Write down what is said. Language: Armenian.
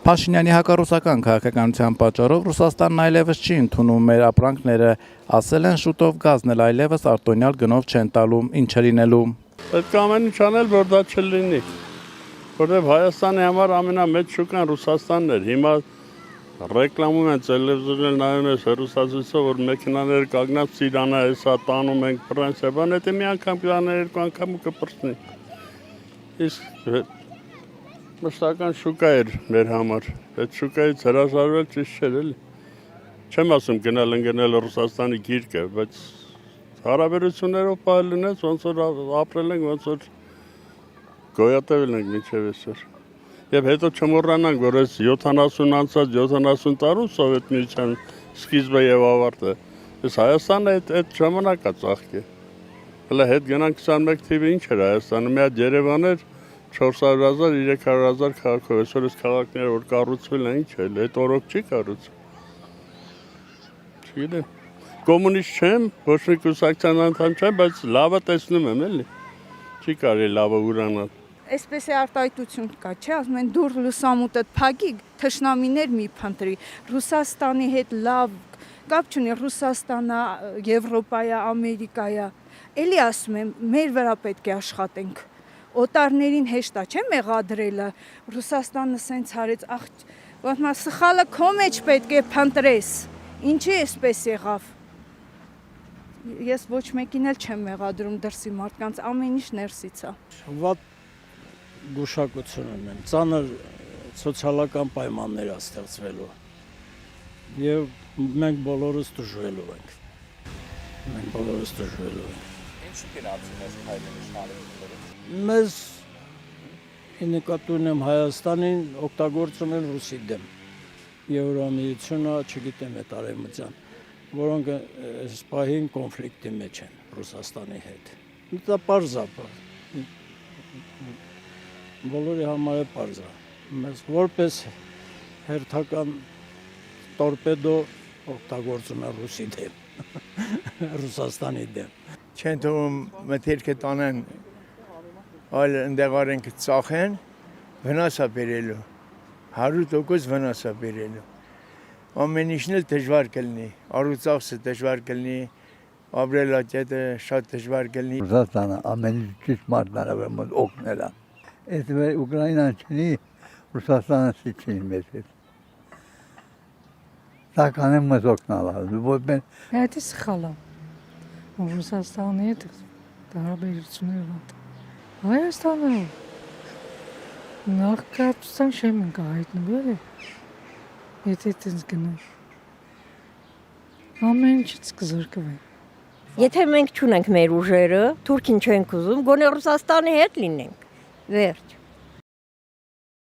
Փաշինյանի հակառուսական քաղաքականության պատճառով Ռուսաստանն այլևս չի ընդունում մեր ապրանքները, ասել են շուտով գազն էլ այլևս արտոնյալ գնով չեն տալու, ինչ է լինելու։ Պետք է ամեն ինչ անել, որ դա չլինի, որտեղ Հայաստանի համար ամենամեծ շուկան Ռուսաստանն էր, հիմա ռեկլամում են տելևիզորներ նայում ես հեռուստացույցով, որ մեքենաներ կանգնած Սիրանա հեսա տանում ենք Ֆրանսիա, բան դա մի անգամ կանը երկու անգամ ու կպրծնի։ Իսկ մշտական շուկա էր մեր համար, այդ շուկայից հրաժարվել ճիշտ չէր էլի։ Չեմ ասում գնալ ընկնել Ռուսաստանի գիրկը, բայց հարաբերություններով պահել լինես, ոնց որ ապրել ենք, ոնց որ գոյատևել ենք մինչև այսօր։ Եվ հետո չմոռանանք, որ այս 70 անցած 70 տարում Սովետ միության սկիզբը եւ ավարտը, այս Հայաստանը այդ ժամանակա ծաղկի։ Հələ հետ գնանք 21 թիվը ինչ էր Հայաստանը, մի հատ Երևան էր 400,000, 300,000 քաղաքով, այսօր այս քաղաքները որ կառուցվել են, ինչ է, այդ օրոք չի կառուցվել։ Չգիտեմ, կոմունիստ չեմ, ոչ մի կուսակցության անդամ չեմ, բայց լավը տեսնում եմ, էլի, չի կարելի լավը ուրանալ։ Այսպես է արտահայտություն կա, չէ, ասում են դուր լուսամուտը փակի, թշնամիներ մի փնտրի, Ռուսաստանի հետ լավ կապ չունի, Ռուսաստանա, Եվրոպայա, Ամերիկայա, էլի ասում եմ, մեր վրա պետք է աշխատենք, օտարներին հեշտ է, չէ, մեղադրելը, Ռուսաստանը սենց արեց, ախ, սխալը քո մեջ պետք է փնտրես, ինչի էսպես եղավ։ Ես ոչ մեկին էլ չեմ մեղադրում դրսի մարդկանց, ամեն ինչ ներսից է։ Վատ գուշակություն ունեն, ծանր սոցիալական պայմաններ է ստեղծվելու եւ մենք բոլորս դժվելու ենք։ Ինչ գնացին այս հայտնի Մեզ նկատի ունեմ Հայաստանին օգտագործում են Ռուսի դեմ։ Եվրամիությունը, չգիտեմ, այդ արևմտյան, որոնք այս պահին կոնֆլիկտի մեջ են Ռուսաստանի հետ։ Դա պարզ է, բոլորի համար է պարզ է։ Մեզ որպես հերթական տորպեդո օգտագործում են Ռուսի դեմ, Ռուսաստանի դեմ։ Չեն թվում մթերքը տանեն, այլ ընդեղ արենք ծախեն, վնաս է բերելու, 100% վնաս է բերելու։ Ամեն ինչն էլ դժվար կլինի, առուծախսը դժվար կլինի, ապրելակետը շատ դժվար կլինի։ Ռուսաստանը ամեն ճիշտ մարդները մոտ օգնել է։ Այս Ուկրաինան չնի, Ռուսաստանը չի մեզ հետ։ Դա կանեմ մեզ օգնալ է։ Դա սխալ է։ Ռուսաստանի հետ հարաբերությունները վատ։ Հայաստանը նախկացության շեմ ենք հայտնվել է, եթե այդպես գնար։ Ամեն ինչից կզրկվեն։ Եթե մենք չունենք մեր ուժերը, Թուրքին չենք ուզում, գոնե Ռուսաստանի հետ լինենք, վերջ։